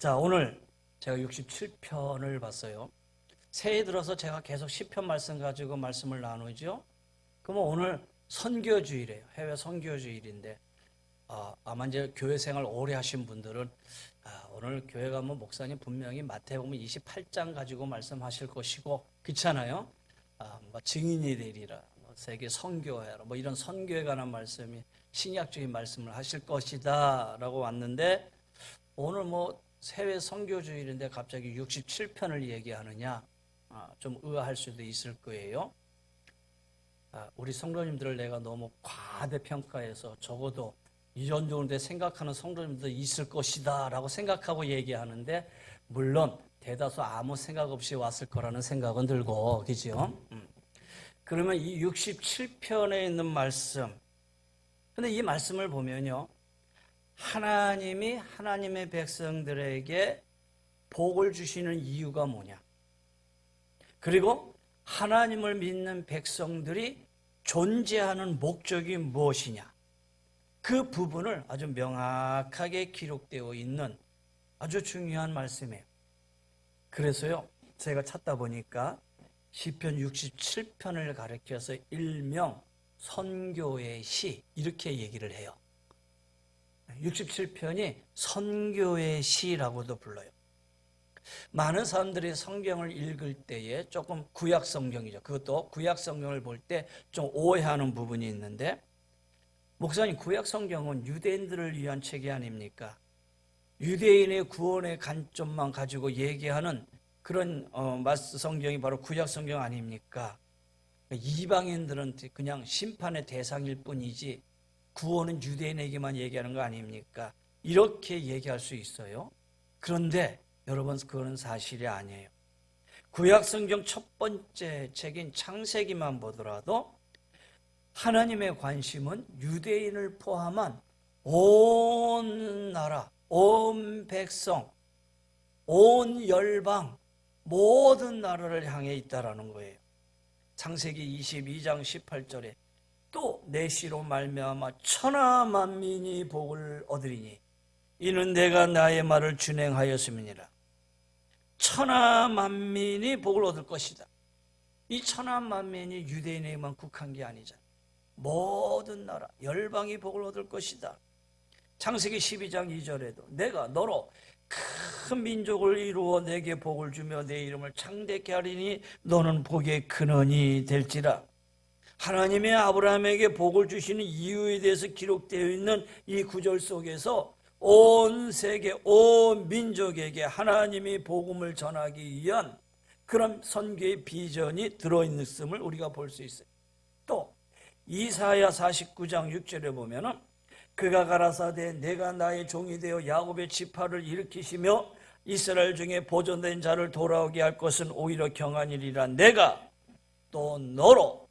자, 오늘 제가 67편을 봤어요. 새해 들어서 제가 계속 10편 말씀 가지고 말씀을 나누죠. 그러면 오늘 선교주일이에요. 해외 선교주일인데 아마 이제 교회 생활 오래 하신 분들은 오늘 교회 가면 목사님 분명히 마태복음 28장 가지고 말씀하실 것이고 그렇잖아요. 뭐 증인이 되리라, 세계 선교해라, 뭐 이런 선교에 관한 말씀이 신약적인 말씀을 하실 것이다 라고 왔는데, 오늘 뭐 해외 선교주일인데 갑자기 67편을 얘기하느냐, 좀 의아할 수도 있을 거예요. 우리 성도님들을 내가 너무 과대평가해서 적어도 이 정도인데 생각하는 성도님도 있을 것이다 라고 생각하고 얘기하는데, 물론 대다수 아무 생각 없이 왔을 거라는 생각은 들고, 그죠? 그러면 이 67편에 있는 말씀, 근데 이 말씀을 보면요, 하나님이 하나님의 백성들에게 복을 주시는 이유가 뭐냐, 그리고 하나님을 믿는 백성들이 존재하는 목적이 무엇이냐, 그 부분을 아주 명확하게 기록되어 있는 아주 중요한 말씀이에요. 그래서요, 제가 찾다 보니까 시편 67편을 가리켜서 일명 선교의 시 이렇게 얘기를 해요. 67편이 선교의 시라고도 불러요. 많은 사람들이 성경을 읽을 때에 조금 구약 성경이죠. 그것도 구약 성경을 볼 때 좀 오해하는 부분이 있는데, 목사님, 구약 성경은 유대인들을 위한 책이 아닙니까? 유대인의 구원의 관점만 가지고 얘기하는 그런 성경이 바로 구약 성경 아닙니까? 이방인들은 그냥 심판의 대상일 뿐이지 구원은 유대인에게만 얘기하는 거 아닙니까? 이렇게 얘기할 수 있어요. 그런데 여러분, 그거는 사실이 아니에요. 구약 성경 첫 번째 책인 창세기만 보더라도 하나님의 관심은 유대인을 포함한 온 나라, 온 백성, 온 열방, 모든 나라를 향해 있다라는 거예요. 창세기 22장 18절에 또 내 씨로 말미암아 천하 만민이 복을 얻으리니 이는 내가 나의 말을 준행하였음이니라. 천하 만민이 복을 얻을 것이다. 이 천하 만민이 유대인에게만 국한 게 아니잖아. 모든 나라, 열방이 복을 얻을 것이다. 창세기 12장 2절에도 내가 너로 큰 민족을 이루어 내게 복을 주며 내 이름을 창대케 하리니 너는 복의 근원이 될지라. 하나님의 아브라함에게 복을 주시는 이유에 대해서 기록되어 있는 이 구절 속에서 온 세계, 온 민족에게 하나님이 복음을 전하기 위한 그런 선교의 비전이 들어있음을 우리가 볼 수 있어요. 또 이사야 49장 6절에 보면은 그가 가라사대 내가 나의 종이 되어 야곱의 지파를 일으키시며 이스라엘 중에 보존된 자를 돌아오게 할 것은 오히려 경한이리라. 내가 또 너로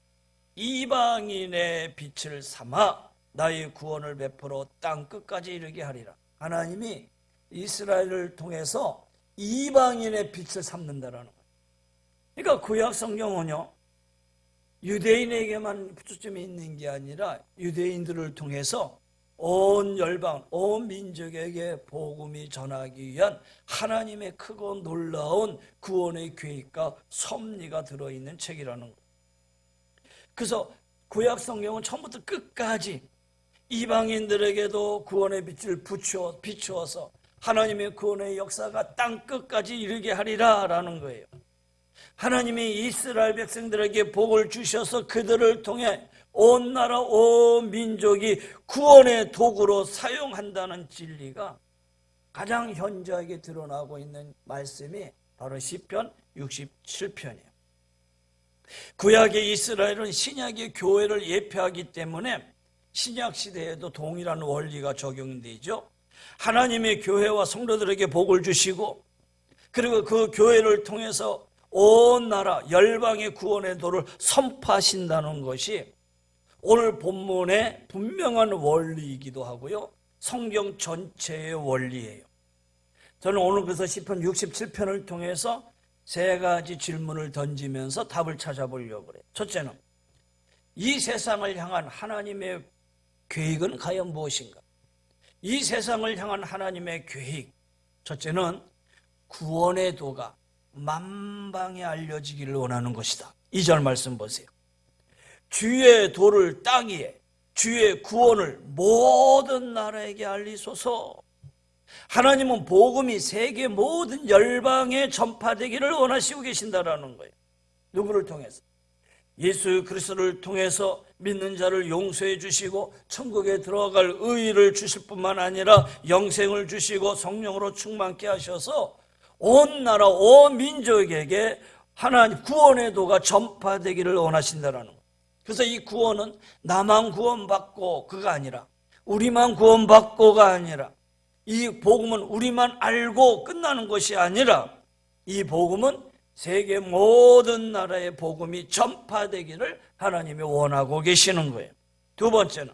이방인의 빛을 삼아 나의 구원을 베풀어 땅 끝까지 이르게 하리라. 하나님이 이스라엘을 통해서 이방인의 빛을 삼는다라는 거예요. 그러니까 구약 성경은요, 유대인에게만 초점이 있는 게 아니라 유대인들을 통해서 온 열방, 온 민족에게 복음이 전하기 위한 하나님의 크고 놀라운 구원의 계획과 섭리가 들어있는 책이라는 거예요. 그래서 구약 성경은 처음부터 끝까지 이방인들에게도 구원의 빛을 비추어서 하나님의 구원의 역사가 땅 끝까지 이르게 하리라 라는 거예요. 하나님이 이스라엘 백성들에게 복을 주셔서 그들을 통해 온 나라, 온 민족이 구원의 도구로 사용한다는 진리가 가장 현저하게 드러나고 있는 말씀이 바로 시편 67편이에요. 구약의 이스라엘은 신약의 교회를 예표하기 때문에 신약 시대에도 동일한 원리가 적용되죠. 하나님의 교회와 성도들에게 복을 주시고, 그리고 그 교회를 통해서 온 나라, 열방의 구원의 도를 선포하신다는 것이 오늘 본문의 분명한 원리이기도 하고요, 성경 전체의 원리예요. 저는 오늘 그래서 시편 67편을 통해서 세 가지 질문을 던지면서 답을 찾아보려고 그래요. 첫째는 이 세상을 향한 하나님의 계획은 과연 무엇인가? 이 세상을 향한 하나님의 계획, 첫째는 구원의 도가 만방에 알려지기를 원하는 것이다. 2절 말씀 보세요. 주의 도를 땅 위에, 주의 구원을 모든 나라에게 알리소서. 하나님은 복음이 세계 모든 열방에 전파되기를 원하시고 계신다라는 거예요. 누구를 통해서? 예수 그리스도를 통해서 믿는 자를 용서해 주시고 천국에 들어갈 의의를 주실 뿐만 아니라 영생을 주시고 성령으로 충만케 하셔서 온 나라 온 민족에게 하나님 구원의 도가 전파되기를 원하신다라는 거예요. 그래서 이 구원은 나만 구원받고 그가 아니라, 우리만 구원받고가 아니라, 이 복음은 우리만 알고 끝나는 것이 아니라 이 복음은 세계 모든 나라의 복음이 전파되기를 하나님이 원하고 계시는 거예요. 두 번째는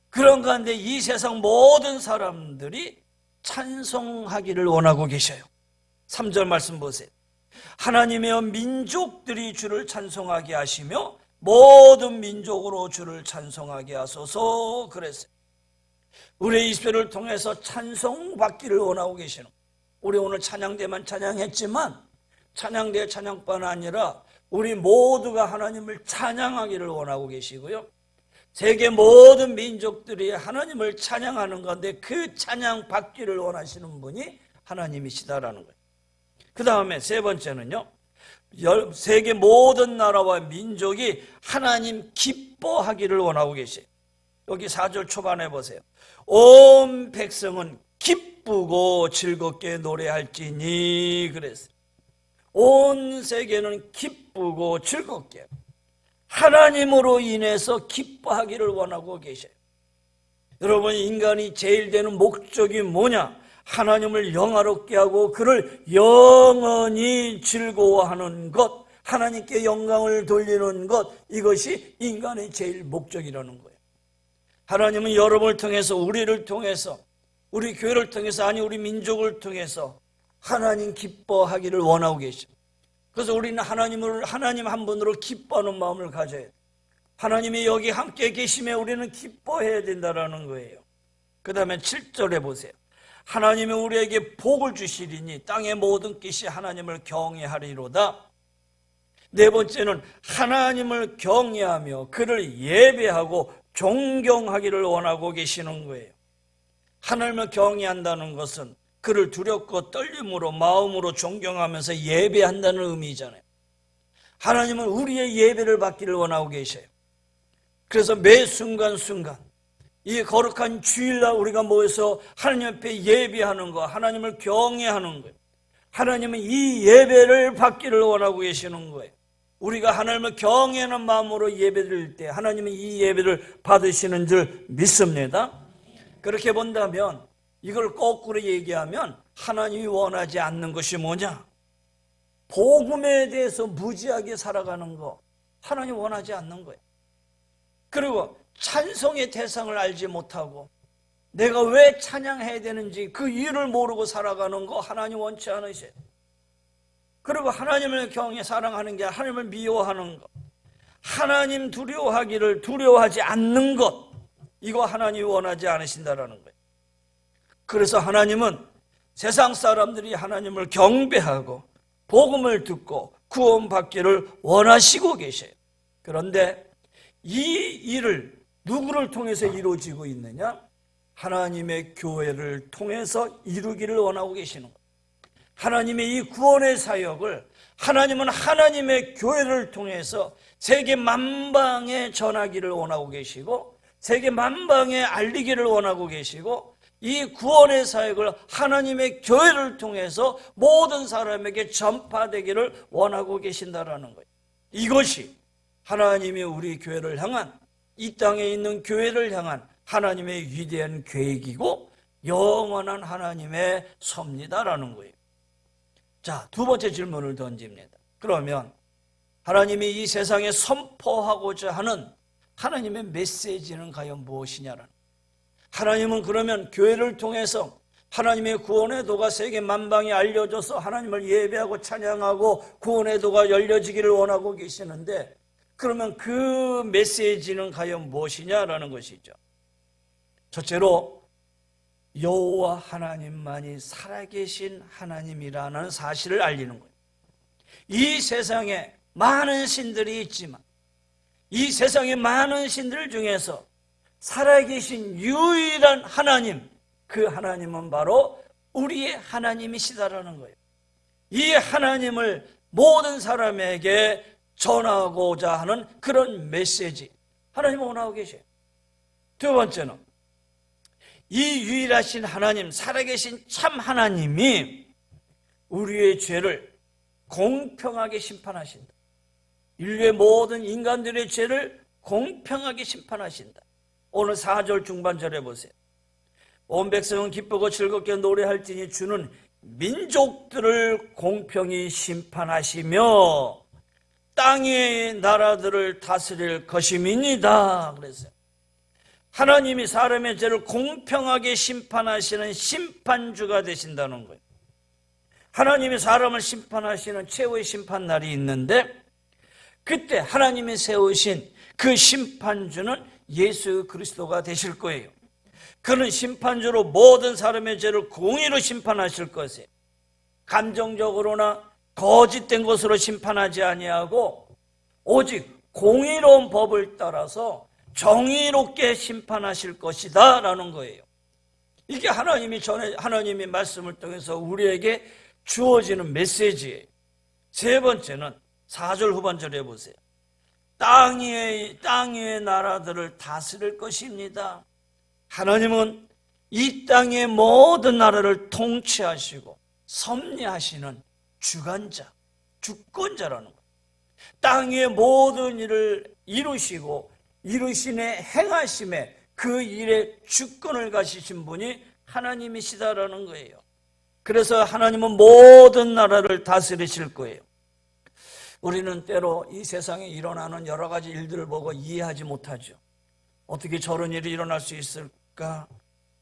그런 가운데 이 세상 모든 사람들이 찬송하기를 원하고 계셔요. 3절 말씀 보세요. 하나님의 민족들이 주를 찬송하게 하시며 모든 민족으로 주를 찬송하게 하소서 그랬어요. 우리의 이스라엘을 통해서 찬송받기를 원하고 계시는 거예요. 우리 오늘 찬양대만 찬양했지만 찬양대 찬양뿐 아니라 우리 모두가 하나님을 찬양하기를 원하고 계시고요. 세계 모든 민족들이 하나님을 찬양하는 건데 그 찬양 받기를 원하시는 분이 하나님이시다라는 거예요. 그 다음에 세 번째는요. 세계 모든 나라와 민족이 하나님 기뻐하기를 원하고 계세요. 여기 4절 초반에 보세요. 온 백성은 기쁘고 즐겁게 노래할지니 그랬어요. 온 세계는 기쁘고 즐겁게 하나님으로 인해서 기뻐하기를 원하고 계셔요. 여러분, 인간이 제일 되는 목적이 뭐냐? 하나님을 영화롭게 하고 그를 영원히 즐거워하는 것, 하나님께 영광을 돌리는 것, 이것이 인간의 제일 목적이라는 거예요. 하나님은 여러분을 통해서, 우리를 통해서, 우리 교회를 통해서, 아니 우리 민족을 통해서 하나님 기뻐하기를 원하고 계십니다. 그래서 우리는 하나님 한 분으로 기뻐하는 마음을 가져야 돼요. 하나님이 여기 함께 계심에 우리는 기뻐해야 된다는 거예요. 그 다음에 7절에 보세요. 하나님이 우리에게 복을 주시리니 땅의 모든 뜻이 하나님을 경외하리로다. 네 번째는 하나님을 경외하며 그를 예배하고 존경하기를 원하고 계시는 거예요. 하나님을 경외한다는 것은 그를 두렵고 떨림으로 마음으로 존경하면서 예배한다는 의미잖아요. 하나님은 우리의 예배를 받기를 원하고 계셔요. 그래서 매 순간순간 이 거룩한 주일날 우리가 모여서 하나님 앞에 예배하는 거, 하나님을 경외하는 거예요. 하나님은 이 예배를 받기를 원하고 계시는 거예요. 우리가 하나님을 경외하는 마음으로 예배드릴 때 하나님은 이 예배를 받으시는 줄 믿습니다. 그렇게 본다면 이걸 거꾸로 얘기하면 하나님이 원하지 않는 것이 뭐냐? 복음에 대해서 무지하게 살아가는 거 하나님 원하지 않는 거예요. 그리고 찬송의 대상을 알지 못하고 내가 왜 찬양해야 되는지 그 이유를 모르고 살아가는 거 하나님 원치 않으세요. 그리고 하나님을 경외 사랑하는 게 하나님을 미워하는 것, 하나님 두려워하지 않는 것, 이거 하나님이 원하지 않으신다라는 거예요. 그래서 하나님은 세상 사람들이 하나님을 경배하고 복음을 듣고 구원받기를 원하시고 계셔요. 그런데 이 일을 누구를 통해서 이루어지고 있느냐? 하나님의 교회를 통해서 이루기를 원하고 계시는 거예요. 하나님의 이 구원의 사역을 하나님은 하나님의 교회를 통해서 세계 만방에 전하기를 원하고 계시고 세계 만방에 알리기를 원하고 계시고 이 구원의 사역을 하나님의 교회를 통해서 모든 사람에게 전파되기를 원하고 계신다라는 거예요. 이것이 하나님이 우리 교회를 향한, 이 땅에 있는 교회를 향한 하나님의 위대한 계획이고 영원한 하나님의 섭니다라는 거예요. 자, 두 번째 질문을 던집니다. 그러면 하나님이 이 세상에 선포하고자 하는 하나님의 메시지는 과연 무엇이냐라는, 하나님은 그러면 교회를 통해서 하나님의 구원의 도가 세계 만방에 알려져서 하나님을 예배하고 찬양하고 구원의 도가 열려지기를 원하고 계시는데, 그러면 그 메시지는 과연 무엇이냐라는 것이죠. 첫째로 여호와 하나님만이 살아계신 하나님이라는 사실을 알리는 거예요. 이 세상에 많은 신들이 있지만 이 세상의 많은 신들 중에서 살아계신 유일한 하나님, 그 하나님은 바로 우리의 하나님이시다라는 거예요. 이 하나님을 모든 사람에게 전하고자 하는 그런 메시지, 하나님은 원하고 계셔요. 두 번째는 이 유일하신 하나님, 살아계신 참 하나님이 우리의 죄를 공평하게 심판하신다. 인류의 모든 인간들의 죄를 공평하게 심판하신다. 오늘 4절 중반절에 보세요. 온 백성은 기쁘고 즐겁게 노래할지니 주는 민족들을 공평히 심판하시며 땅의 나라들을 다스릴 것임이니이다. 그랬어요. 하나님이 사람의 죄를 공평하게 심판하시는 심판주가 되신다는 거예요. 하나님이 사람을 심판하시는 최후의 심판날이 있는데 그때 하나님이 세우신 그 심판주는 예수 그리스도가 되실 거예요. 그는 심판주로 모든 사람의 죄를 공의로 심판하실 것이에요. 감정적으로나 거짓된 것으로 심판하지 아니하고 오직 공의로운 법을 따라서 정의롭게 심판하실 것이다 라는 거예요. 이게 하나님이 말씀을 통해서 우리에게 주어지는 메시지예요. 세 번째는 4절 후반절에 보세요. 땅 위의 나라들을 다스릴 것입니다. 하나님은 이 땅의 모든 나라를 통치하시고 섭리하시는 주관자, 주권자라는 거예요. 땅 위의 모든 일을 이루시고 이루신의 행하심에 그 일의 주권을 가지신 분이 하나님이시다라는 거예요. 그래서 하나님은 모든 나라를 다스리실 거예요. 우리는 때로 이 세상에 일어나는 여러 가지 일들을 보고 이해하지 못하죠. 어떻게 저런 일이 일어날 수 있을까?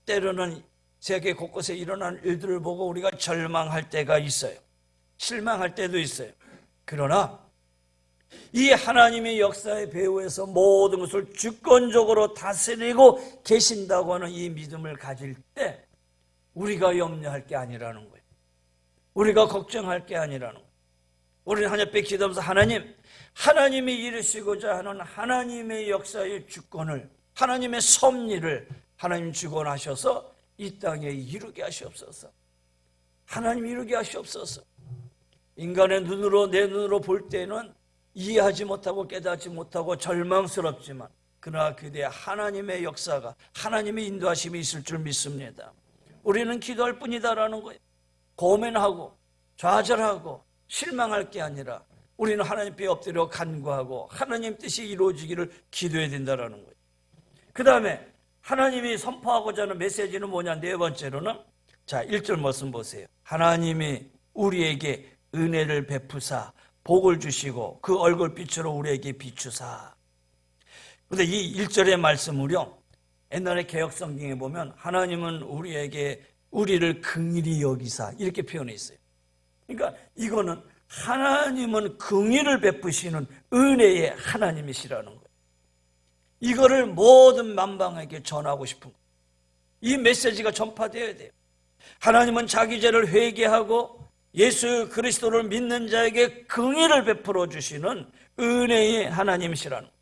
때로는 세계 곳곳에 일어나는 일들을 보고 우리가 절망할 때가 있어요. 실망할 때도 있어요. 그러나 이 하나님의 역사의 배후에서 모든 것을 주권적으로 다스리고 계신다고 하는 이 믿음을 가질 때 우리가 염려할 게 아니라는 거예요. 우리가 걱정할 게 아니라는 거예요. 우리는 하나님께 기도하면서 하나님이 이루시고자 하는 하나님의 역사의 주권을, 하나님의 섭리를 하나님 주권하셔서 이 땅에 이루게 하시옵소서. 하나님 이루게 하시옵소서. 인간의 눈으로, 내 눈으로 볼 때는 이해하지 못하고 깨닫지 못하고 절망스럽지만 그러나 그대의 하나님의 역사가, 하나님의 인도하심이 있을 줄 믿습니다. 우리는 기도할 뿐이다라는 거예요. 고민하고 좌절하고 실망할 게 아니라 우리는 하나님께 엎드려 간구하고 하나님 뜻이 이루어지기를 기도해야 된다는 거예요. 그 다음에 하나님이 선포하고자 하는 메시지는 뭐냐? 네 번째로는 자 1절 말씀 보세요. 하나님이 우리에게 은혜를 베푸사 복을 주시고 그 얼굴빛으로 우리에게 비추사. 그런데 이 1절의 말씀을요, 옛날에 개역성경에 보면 하나님은 우리를 긍휼히 여기사 이렇게 표현해 있어요. 그러니까 이거는 하나님은 긍휼을 베푸시는 은혜의 하나님이시라는 거예요. 이거를 모든 만방에게 전하고 싶은 거예요. 이 메시지가 전파되어야 돼요. 하나님은 자기 죄를 회개하고 예수 그리스도를 믿는 자에게 긍휼을 베풀어 주시는 은혜의 하나님이시라는 거예요.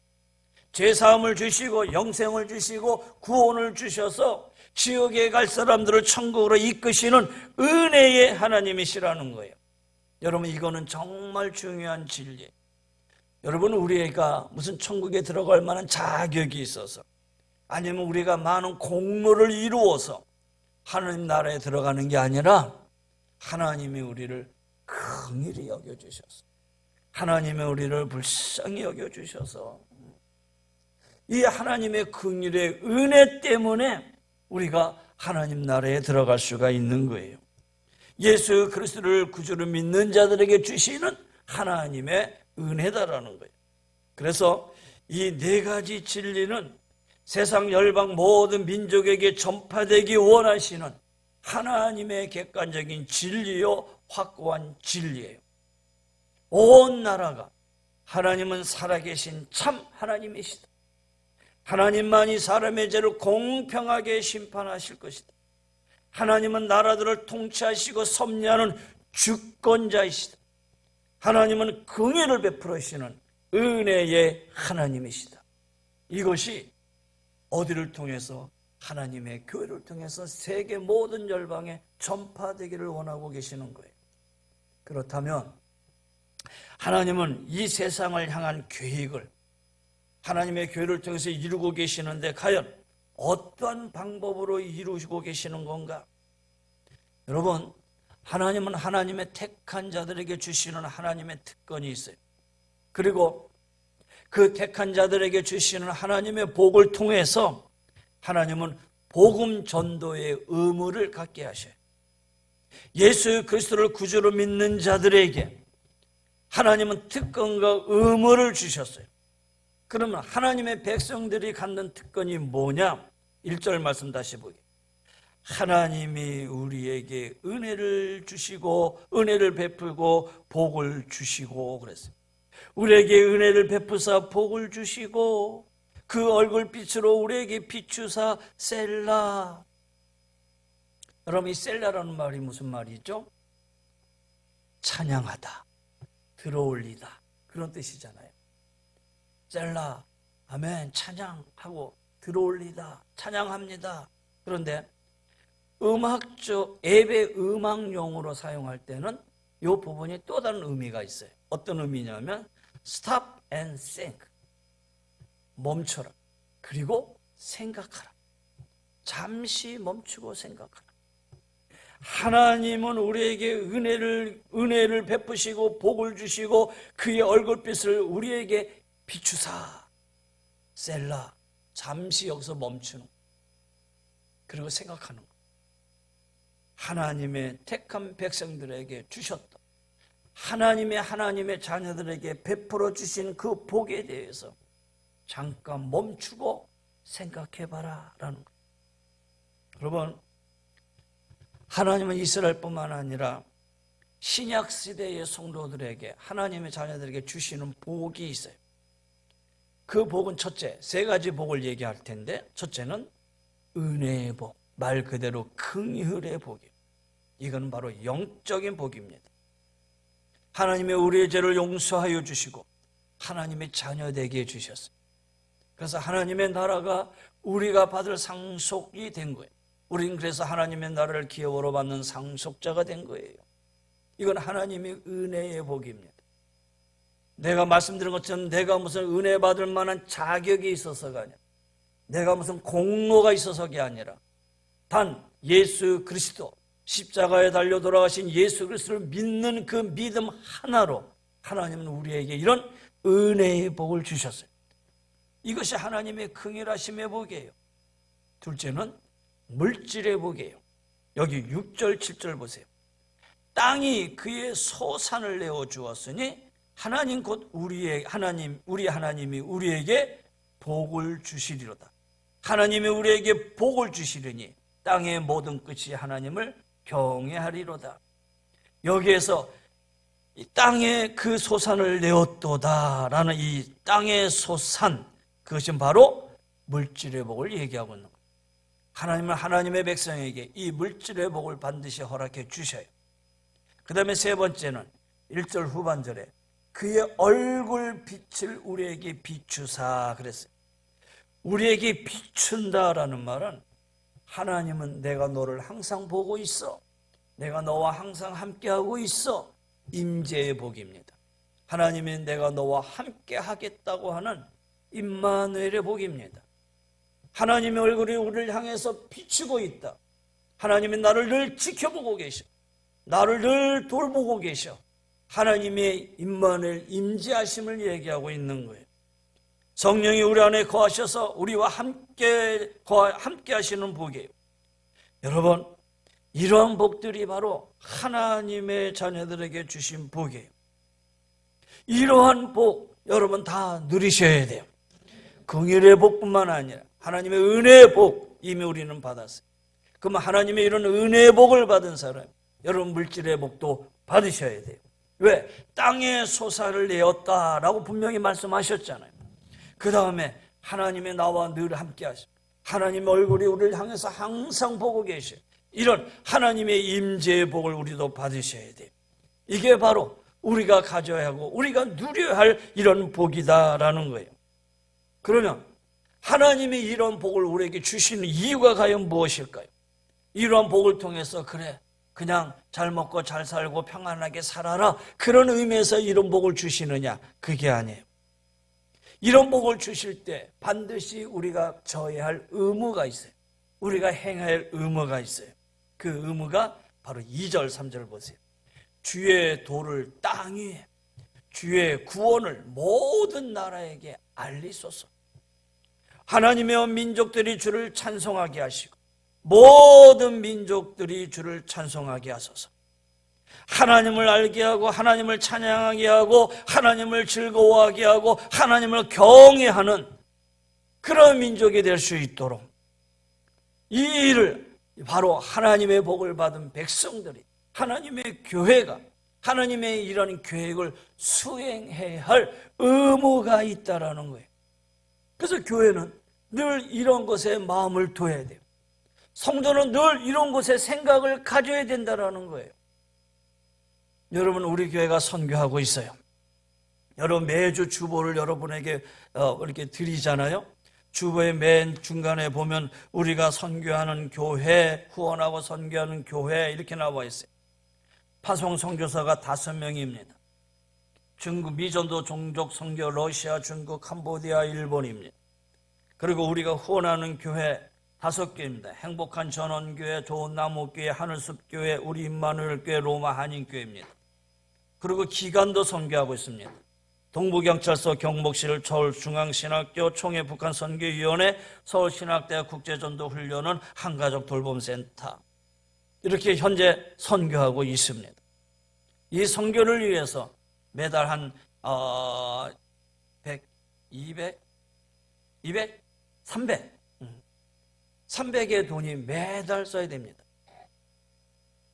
죄사함을 주시고 영생을 주시고 구원을 주셔서 지옥에 갈 사람들을 천국으로 이끄시는 은혜의 하나님이시라는 거예요. 여러분, 이거는 정말 중요한 진리예요. 여러분, 우리가 무슨 천국에 들어갈 만한 자격이 있어서 아니면 우리가 많은 공로를 이루어서 하나님 나라에 들어가는 게 아니라 하나님이 우리를 긍휼히 여겨주셔서, 하나님이 우리를 불쌍히 여겨주셔서 이 하나님의 긍휼의 은혜 때문에 우리가 하나님 나라에 들어갈 수가 있는 거예요. 예수 그리스도를 구주로 믿는 자들에게 주시는 하나님의 은혜다라는 거예요. 그래서 이 네 가지 진리는 세상 열방 모든 민족에게 전파되기 원하시는 하나님의 객관적인 진리요 확고한 진리예요. 온 나라가 하나님은 살아계신 참 하나님이시다. 하나님만이 사람의 죄를 공평하게 심판하실 것이다. 하나님은 나라들을 통치하시고 섭리하는 주권자이시다. 하나님은 긍휼을 베풀으시는 은혜의 하나님이시다. 이것이 어디를 통해서? 하나님의 교회를 통해서 세계 모든 열방에 전파되기를 원하고 계시는 거예요. 그렇다면 하나님은 이 세상을 향한 계획을 하나님의 교회를 통해서 이루고 계시는데 과연 어떠한 방법으로 이루시고 계시는 건가? 여러분, 하나님은 하나님의 택한 자들에게 주시는 하나님의 특권이 있어요. 그리고 그 택한 자들에게 주시는 하나님의 복을 통해서 하나님은 복음 전도의 의무를 갖게 하셔요. 예수 그리스도를 구주로 믿는 자들에게 하나님은 특권과 의무를 주셨어요. 그러면 하나님의 백성들이 갖는 특권이 뭐냐? 1절 말씀 다시 보게. 하나님이 우리에게 은혜를 주시고 은혜를 베풀고 복을 주시고 그랬어요. 우리에게 은혜를 베푸사 복을 주시고 그 얼굴빛으로 우리에게 비추사 셀라. 여러분, 이 셀라라는 말이 무슨 말이죠? 찬양하다, 들어올리다, 그런 뜻이잖아요. 셀라, 아멘, 찬양하고 들어올리다, 찬양합니다. 그런데 음악적 예배 음악용으로 사용할 때는 이 부분이 또 다른 의미가 있어요. 어떤 의미냐면 stop and think, 멈춰라, 그리고 생각하라. 잠시 멈추고 생각하라. 하나님은 우리에게 은혜를 베푸시고 복을 주시고 그의 얼굴빛을 우리에게 비추사 셀라, 잠시 여기서 멈추는, 그리고 생각하는 것. 하나님의 택한 백성들에게 주셨던 하나님의 자녀들에게 베풀어 주신 그 복에 대해서 잠깐 멈추고 생각해봐라 라는 거예요. 여러분, 하나님은 이스라엘뿐만 아니라 신약시대의 성도들에게, 하나님의 자녀들에게 주시는 복이 있어요. 그 복은 첫째, 세 가지 복을 얘기할 텐데, 첫째는 은혜의 복, 말 그대로 긍휼의 복이에요. 이건 바로 영적인 복입니다. 하나님의 우리의 죄를 용서하여 주시고 하나님의 자녀 되게 해주셨어요. 그래서 하나님의 나라가 우리가 받을 상속이 된 거예요. 우린 그래서 하나님의 나라를 기업으로 받는 상속자가 된 거예요. 이건 하나님의 은혜의 복입니다. 내가 말씀드린 것처럼 내가 무슨 은혜 받을 만한 자격이 있어서가 아니라, 내가 무슨 공로가 있어서가 아니라, 단 예수 그리스도, 십자가에 달려 돌아가신 예수 그리스도를 믿는 그 믿음 하나로 하나님은 우리에게 이런 은혜의 복을 주셨어요. 이것이 하나님의 긍휼하심의 복이에요. 둘째는 물질의 복이에요. 여기 6절 7절 보세요. 땅이 그의 소산을 내어 주었으니 하나님 곧 우리 하나님이 우리에게 복을 주시리로다. 하나님이 우리에게 복을 주시리니 땅의 모든 끝이 하나님을 경외하리로다. 여기에서 이 땅에 그 소산을 내었도다라는 이 땅의 소산, 그것은 바로 물질의 복을 얘기하고 있는 거예요. 하나님은 하나님의 백성에게 이 물질의 복을 반드시 허락해 주셔요. 그 다음에 세 번째는 1절 후반절에 그의 얼굴 빛을 우리에게 비추사 그랬어요. 우리에게 비춘다라는 말은 하나님은 내가 너를 항상 보고 있어, 내가 너와 항상 함께하고 있어, 임재의 복입니다. 하나님이 내가 너와 함께 하겠다고 하는 임마누엘의 복입니다. 하나님의 얼굴이 우리를 향해서 비추고 있다. 하나님이 나를 늘 지켜보고 계셔, 나를 늘 돌보고 계셔. 하나님의 임마누엘, 임재하심을 얘기하고 있는 거예요. 성령이 우리 안에 거하셔서 우리와 함께 하시는 복이에요. 여러분, 이러한 복들이 바로 하나님의 자녀들에게 주신 복이에요. 이러한 복 여러분 다 누리셔야 돼요. 긍휼의 복뿐만 아니라 하나님의 은혜의 복 이미 우리는 받았어요. 그럼 하나님의 이런 은혜의 복을 받은 사람, 여러분 물질의 복도 받으셔야 돼요. 왜? 땅의 소사를 내었다라고 분명히 말씀하셨잖아요. 그 다음에 하나님의 나와 늘 함께 하시고 하나님의 얼굴이 우리를 향해서 항상 보고 계셔요. 이런 하나님의 임재의 복을 우리도 받으셔야 돼요. 이게 바로 우리가 가져야 하고 우리가 누려야 할 이런 복이다라는 거예요. 그러면 하나님이 이런 복을 우리에게 주시는 이유가 과연 무엇일까요? 이러한 복을 통해서 그냥 잘 먹고 잘 살고 평안하게 살아라, 그런 의미에서 이런 복을 주시느냐? 그게 아니에요. 이런 복을 주실 때 반드시 우리가 져야 할 의무가 있어요. 우리가 행해야 할 의무가 있어요. 그 의무가 바로 2절 3절 보세요. 주의 도를 땅 위에, 주의 구원을 모든 나라에게 알리소서. 하나님의 민족들이 주를 찬송하게 하시고 모든 민족들이 주를 찬송하게 하소서. 하나님을 알게 하고 하나님을 찬양하게 하고 하나님을 즐거워하게 하고 하나님을 경외하는 그런 민족이 될 수 있도록 이 일을 바로 하나님의 복을 받은 백성들이, 하나님의 교회가 하나님의 이런 계획을 수행해야 할 의무가 있다라는 거예요. 그래서 교회는 늘 이런 것에 마음을 둬야 돼요. 성도는 늘 이런 것에 생각을 가져야 된다는 거예요. 여러분, 우리 교회가 선교하고 있어요. 여러분, 매주 주보를 여러분에게 이렇게 드리잖아요. 주보의 맨 중간에 보면 우리가 선교하는 교회, 후원하고 선교하는 교회 이렇게 나와 있어요. 파송 선교사가 5명입니다. 중국 미전도 종족 선교, 러시아, 중국, 캄보디아, 일본입니다. 그리고 우리가 후원하는 교회 5개입니다. 행복한 전원교회, 좋은 나무교회, 하늘숲교회, 우리 임마누엘교회, 로마 한인교회입니다. 그리고 기간도 선교하고 있습니다. 동부경찰서, 경복실, 서울중앙신학교, 총회북한선교위원회, 서울신학대학 국제전도훈련원, 한가족 돌봄센터, 이렇게 현재 선교하고 있습니다. 이 선교를 위해서 매달 한 100, 200, 300의 돈이 매달 써야 됩니다.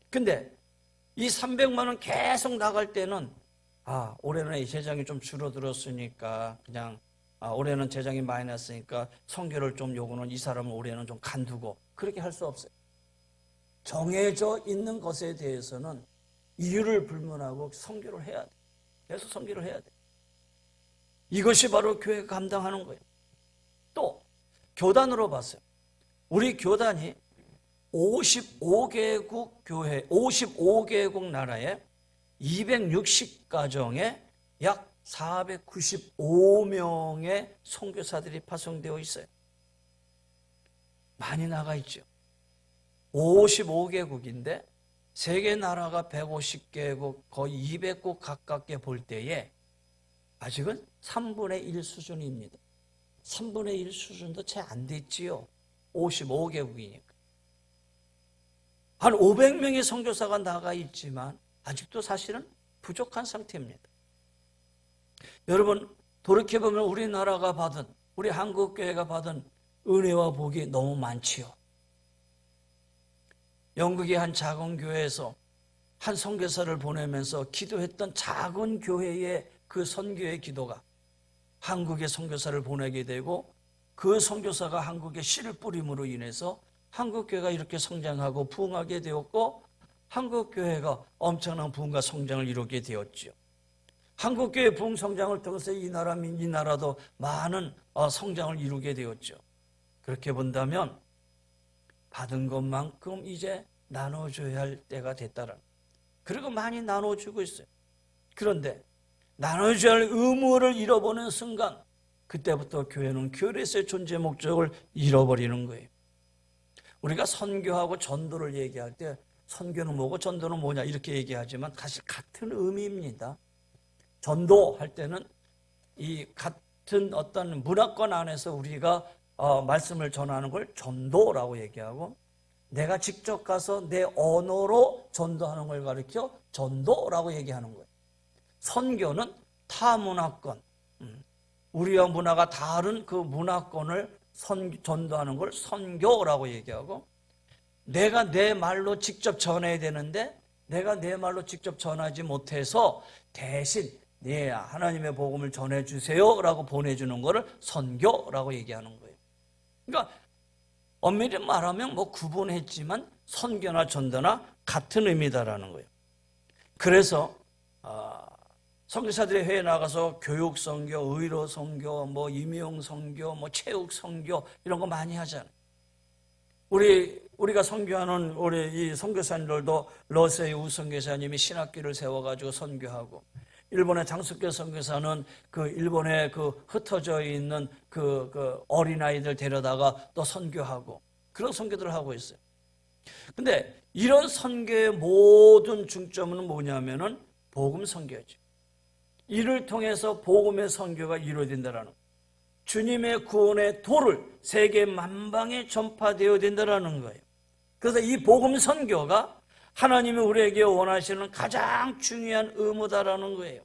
근데 이 300만 원 계속 나갈 때는 올해는 이 재정이 좀 줄어들었으니까 그냥 올해는 재정이 많이 났으니까 선교를 좀 요거는 이 사람은 올해는 좀 간두고, 그렇게 할 수 없어요. 정해져 있는 것에 대해서는 이유를 불문하고 선교를 해야 돼. 계속 선교를 해야 돼. 이것이 바로 교회가 감당하는 거예요. 또 교단으로 봤어요. 우리 교단이 55개국 교회, 55개국 나라에 260가정에 약 495명의 선교사들이 파송되어 있어요. 많이 나가 있죠. 55개국인데 세계 나라가 150개국, 거의 200국 가깝게 볼 때에 아직은 3분의 1 수준입니다. 3분의 1 수준도 채 안 됐지요. 55개국이니까. 한 500명의 선교사가 나가 있지만 아직도 사실은 부족한 상태입니다. 여러분, 돌이켜보면 우리나라가 받은, 우리 한국교회가 받은 은혜와 복이 너무 많지요. 영국의 한 작은 교회에서 한 선교사를 보내면서 기도했던 작은 교회의 그 선교의 기도가 한국의 선교사를 보내게 되고, 그 선교사가 한국에 씨를 뿌림으로 인해서 한국교회가 이렇게 성장하고 부흥하게 되었고, 한국교회가 엄청난 부흥과 성장을 이루게 되었죠. 한국교회 부흥 성장을 통해서 이 나라도 많은 성장을 이루게 되었죠. 그렇게 본다면 받은 것만큼 이제 나눠줘야 할 때가 됐다라. 그리고 많이 나눠주고 있어요. 그런데 나눠줘야 할 의무를 잃어버리는 순간, 그때부터 교회는 교회에서의 존재 목적을 잃어버리는 거예요. 우리가 선교하고 전도를 얘기할 때 선교는 뭐고 전도는 뭐냐 이렇게 얘기하지만 사실 같은 의미입니다. 전도할 때는 이 같은 어떤 문화권 안에서 우리가 말씀을 전하는 걸 전도라고 얘기하고, 내가 직접 가서 내 언어로 전도하는 걸 가리켜 전도라고 얘기하는 거예요. 선교는 타 문화권, 우리와 문화가 다른 그 문화권을 전도하는 걸 선교라고 얘기하고, 내가 내 말로 직접 전해야 되는데 내가 내 말로 직접 전하지 못해서 대신 하나님의 복음을 전해주세요 라고 보내주는 거를 선교라고 얘기하는 거예요. 그러니까 엄밀히 말하면 구분했지만 선교나 전도나 같은 의미다라는 거예요. 그래서 선교사들이 해외에 나가서 교육 선교, 의료 선교, 뭐 임용 선교, 뭐 체육 선교 이런 거 많이 하잖아요. 우리가 선교하는 우리 이 선교사님들도 러세의 우 선교사님이 신학교를 세워가지고 선교하고, 일본의 장숙교 선교사는 그 일본에 그 흩어져 있는 그 어린아이들 데려다가 또 선교하고, 그런 선교들을 하고 있어요. 근데 이런 선교의 모든 중점은 뭐냐면은 복음 선교죠. 이를 통해서 복음의 선교가 이루어진다라는 거예요. 주님의 구원의 도를 세계 만방에 전파되어야 된다라는 거예요. 그래서 이 복음 선교가 하나님이 우리에게 원하시는 가장 중요한 의무다라는 거예요.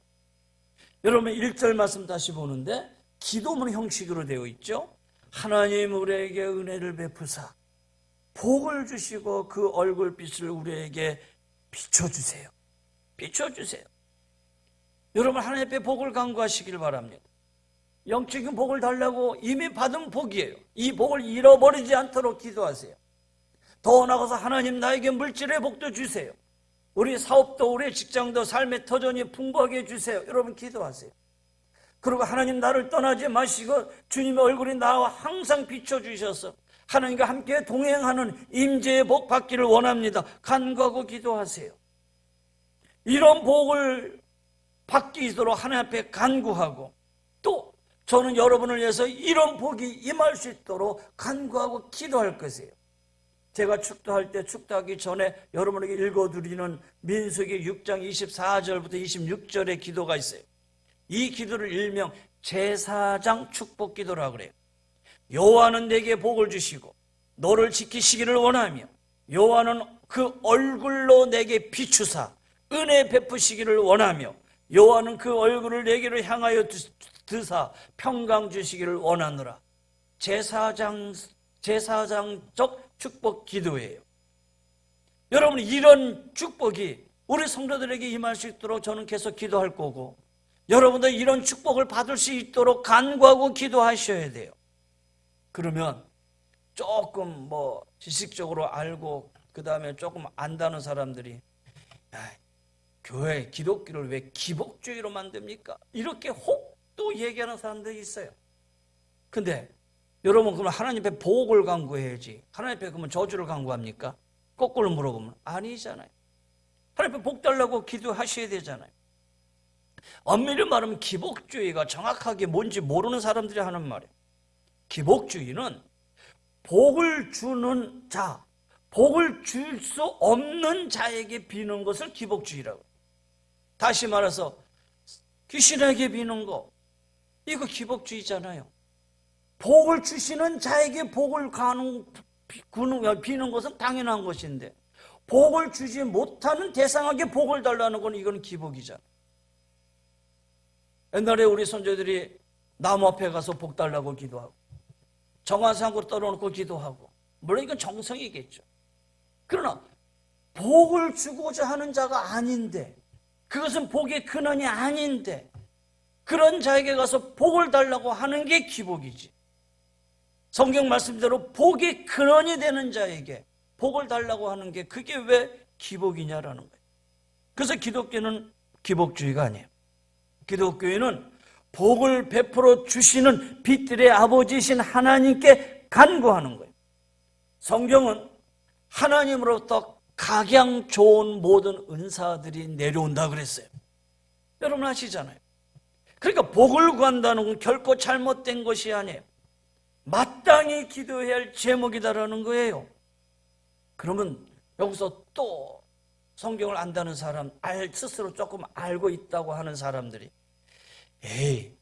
여러분 1절 말씀 다시 보는데 기도문 형식으로 되어 있죠. 하나님 우리에게 은혜를 베푸사 복을 주시고 그 얼굴빛을 우리에게 비춰주세요. 비춰주세요. 여러분 하나님 앞에 복을 간구하시길 바랍니다. 영적인 복을 달라고 이미 받은 복이에요. 이 복을 잃어버리지 않도록 기도하세요. 더 나아가서 하나님 나에게 물질의 복도 주세요. 우리 사업도 우리 직장도 삶의 터전이 풍부하게 해주세요. 여러분 기도하세요. 그리고 하나님 나를 떠나지 마시고 주님의 얼굴이 나와 항상 비춰주셔서 하나님과 함께 동행하는 임재의 복 받기를 원합니다. 간구하고 기도하세요. 이런 복을 받기 있도록 하나님 앞에 간구하고, 또 저는 여러분을 위해서 이런 복이 임할 수 있도록 간구하고 기도할 것이에요. 제가 축도할 때 축도하기 전에 여러분에게 읽어드리는 민수기 6장 24절부터 26절의 기도가 있어요. 이 기도를 일명 제사장 축복 기도라고 그래요. 여호와는 내게 복을 주시고 너를 지키시기를 원하며 여호와는 그 얼굴로 내게 비추사 은혜 베푸시기를 원하며 여호와는 그 얼굴을 내게로 향하여 드사 평강 주시기를 원하노라. 제사장적 축복 기도예요. 여러분 이런 축복이 우리 성도들에게 임할 수 있도록 저는 계속 기도할 거고, 여러분도 이런 축복을 받을 수 있도록 간구하고 기도하셔야 돼요. 그러면 조금 지식적으로 알고 그 다음에 조금 안다는 사람들이 교회 기독교를 왜 기복주의로 만듭니까? 이렇게 혹 또 얘기하는 사람들이 있어요. 근데 여러분 그러면 하나님 앞에 복을 간구해야지 하나님 앞에 그러면 저주를 간구합니까? 거꾸로 물어보면 아니잖아요. 하나님 앞에 복 달라고 기도하셔야 되잖아요. 엄밀히 말하면 기복주의가 정확하게 뭔지 모르는 사람들이 하는 말이에요. 기복주의는 복을 주는 자, 복을 줄 수 없는 자에게 비는 것을 기복주의라고 해요. 다시 말해서 귀신에게 비는 거, 이거 기복주의잖아요. 복을 주시는 자에게 복을 비는 것은 당연한 것인데, 복을 주지 못하는 대상에게 복을 달라는 건 이건 기복이잖아요. 옛날에 우리 선조들이 나무 앞에 가서 복 달라고 기도하고 정화상으로 떨어놓고 기도하고, 물론 이건 정성이겠죠. 그러나 복을 주고자 하는 자가 아닌데, 그것은 복의 근원이 아닌데 그런 자에게 가서 복을 달라고 하는 게 기복이지. 성경 말씀대로 복의 근원이 되는 자에게 복을 달라고 하는 게 그게 왜 기복이냐라는 거예요. 그래서 기독교는 기복주의가 아니에요. 기독교인은 복을 베풀어 주시는 빛들의 아버지이신 하나님께 간구하는 거예요. 성경은 하나님으로부터 각양 좋은 모든 은사들이 내려온다 그랬어요. 여러분 아시잖아요. 그러니까 복을 구한다는 건 결코 잘못된 것이 아니에요. 마땅히 기도해야 할 제목이다라는 거예요. 그러면 여기서 또 성경을 안다는 사람, 스스로 조금 알고 있다고 하는 사람들이 에이,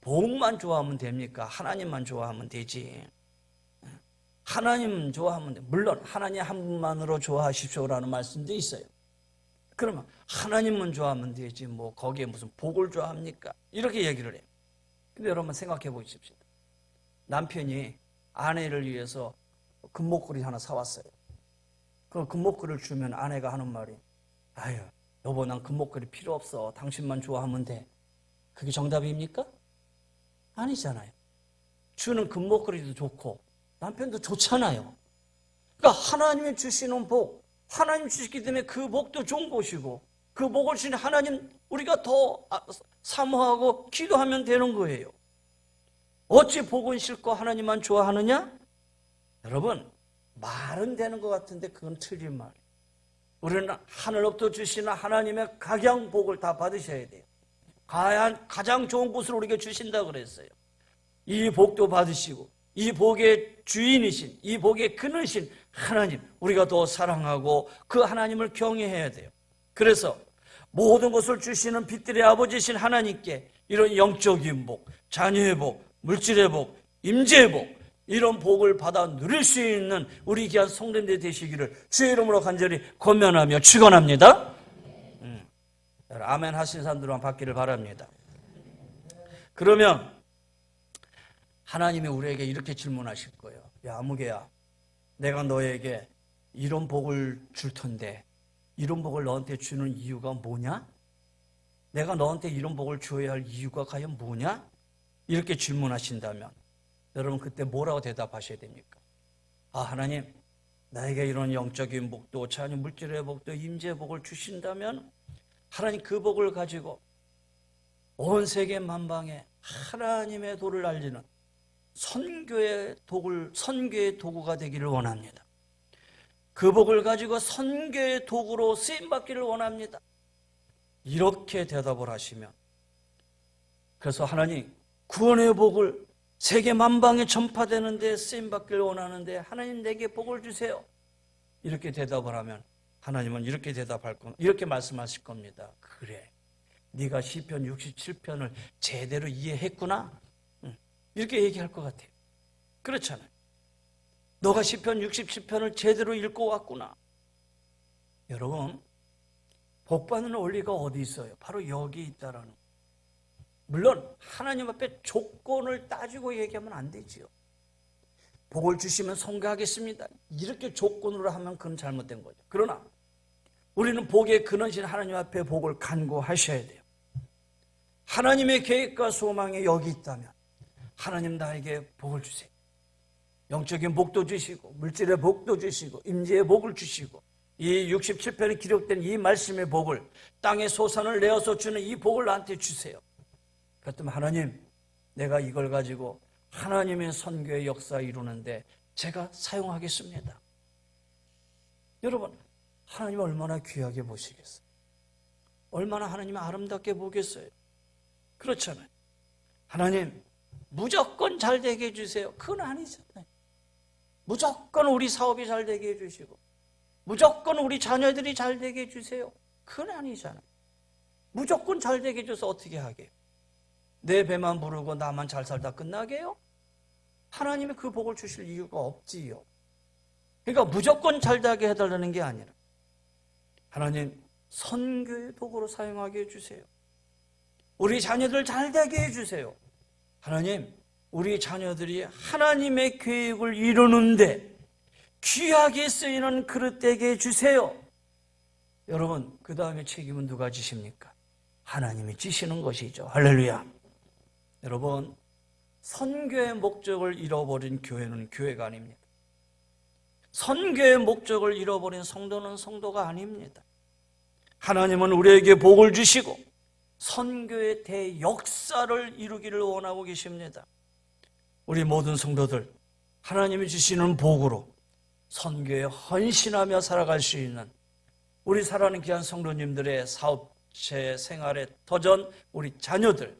복만 좋아하면 됩니까? 하나님만 좋아하면 되지. 하나님 좋아하면 돼. 물론 하나님 한 분만으로 좋아하십시오라는 말씀도 있어요. 그러면 하나님만 좋아하면 되지 거기에 무슨 복을 좋아합니까? 이렇게 얘기를 해요. 근데 여러분 생각해 보십시오. 남편이 아내를 위해서 금목걸이 하나 사왔어요. 그 금목걸이를 주면 아내가 하는 말이 아유 여보 난 금목걸이 필요 없어. 당신만 좋아하면 돼. 그게 정답입니까? 아니잖아요. 주는 금목걸이도 좋고 남편도 좋잖아요. 그러니까 하나님이 주시는 복, 하나님 주시기 때문에 그 복도 좋은 것이고 그 복을 주신 하나님 우리가 더 사모하고 기도하면 되는 거예요. 어찌 복은 싫고 하나님만 좋아하느냐? 여러분, 말은 되는 것 같은데 그건 틀린 말. 우리는 하늘로부터 주시는 하나님의 각양 복을 다 받으셔야 돼요. 가장 좋은 곳을 우리에게 주신다고 그랬어요. 이 복도 받으시고 이 복의 주인이신, 이 복의 근원이신 하나님, 우리가 더 사랑하고 그 하나님을 경외해야 돼요. 그래서 모든 것을 주시는 빛들의 아버지신 하나님께 이런 영적인 복, 자녀의 복, 물질의 복, 임재의 복, 이런 복을 받아 누릴 수 있는 우리 귀한 성도님들 되시기를 주의 이름으로 간절히 권면하며 축원합니다. 아멘 하신 사람들만 받기를 바랍니다. 그러면 하나님이 우리에게 이렇게 질문하실 거예요. 야, 아무개야, 내가 너에게 이런 복을 줄 텐데 이런 복을 너한테 주는 이유가 뭐냐? 내가 너한테 이런 복을 줘야 할 이유가 과연 뭐냐? 이렇게 질문하신다면 여러분 그때 뭐라고 대답하셔야 됩니까? 아, 하나님, 나에게 이런 영적인 복도, 자녀 물질의 복도, 임재의 복을 주신다면 하나님 그 복을 가지고 온 세계 만방에 하나님의 도를 알리는 선교의 도구가 되기를 원합니다. 그 복을 가지고 선교의 도구로 쓰임받기를 원합니다. 이렇게 대답을 하시면, 그래서 하나님 구원의 복을 세계 만방에 전파되는데 쓰임받기를 원하는데 하나님 내게 복을 주세요. 이렇게 대답을 하면 하나님은 이렇게 말씀하실 겁니다. 그래, 네가 시편 67편을 제대로 이해했구나. 이렇게 얘기할 것 같아요. 그렇잖아요. 너가 시편 67편을 제대로 읽고 왔구나. 여러분, 복받는 원리가 어디 있어요? 바로 여기 있다라는 거예요. 물론 하나님 앞에 조건을 따지고 얘기하면 안 되지요. 복을 주시면 선교하겠습니다, 이렇게 조건으로 하면 그건 잘못된 거죠. 그러나 우리는 복의 근원이신 하나님 앞에 복을 간구하셔야 돼요. 하나님의 계획과 소망이 여기 있다면 하나님 나에게 복을 주세요. 영적인 복도 주시고 물질의 복도 주시고 임재의 복을 주시고 이 67편에 기록된 이 말씀의 복을, 땅의 소산을 내어서 주는 이 복을 나한테 주세요. 그렇다면 하나님, 내가 이걸 가지고 하나님의 선교의 역사 이루는데 제가 사용하겠습니다. 여러분, 하나님 얼마나 귀하게 보시겠어요? 얼마나 하나님 아름답게 보겠어요? 그렇잖아요. 하나님 무조건 잘 되게 해주세요. 그건 아니잖아요. 무조건 우리 사업이 잘 되게 해주시고 무조건 우리 자녀들이 잘 되게 해주세요. 그건 아니잖아요. 무조건 잘 되게 해줘서 어떻게 하게요? 내 배만 부르고 나만 잘 살다 끝나게요? 하나님이 그 복을 주실 이유가 없지요. 그러니까 무조건 잘 되게 해달라는 게 아니라 하나님 선교의 도구로 사용하게 해주세요. 우리 자녀들 잘 되게 해주세요. 하나님, 우리 자녀들이 하나님의 계획을 이루는데 귀하게 쓰이는 그릇 되게 해주세요. 여러분, 그 다음에 책임은 누가 지십니까? 하나님이 지시는 것이죠. 할렐루야. 여러분, 선교의 목적을 잃어버린 교회는 교회가 아닙니다. 선교의 목적을 잃어버린 성도는 성도가 아닙니다. 하나님은 우리에게 복을 주시고 선교의 대역사를 이루기를 원하고 계십니다. 우리 모든 성도들, 하나님이 주시는 복으로 선교에 헌신하며 살아갈 수 있는 우리 사랑하는 귀한 성도님들의 사업체 생활의 터전, 우리 자녀들,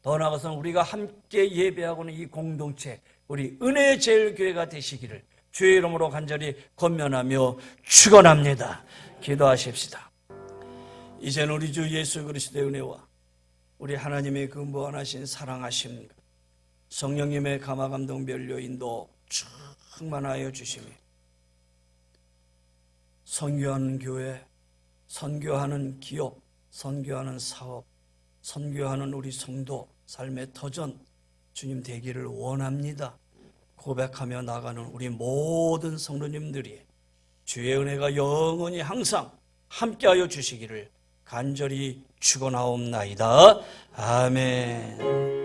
더 나아가서는 우리가 함께 예배하고는 이 공동체, 우리 은혜의 제일교회가 되시기를 주의 이름으로 간절히 권면하며 축원합니다. 기도하십시다. 이제는 우리 주 예수 그리스도의 은혜와 우리 하나님의 그 무한하신 사랑하심, 성령님의 감화감동 변료 인도 충만하여 주시며 선교하는 교회, 선교하는 기업, 선교하는 사업, 선교하는 우리 성도 삶의 터전 주님 되기를 원합니다. 고백하며 나가는 우리 모든 성도님들이 주의 은혜가 영원히 항상 함께하여 주시기를 간절히 축원하옵나이다. 아멘.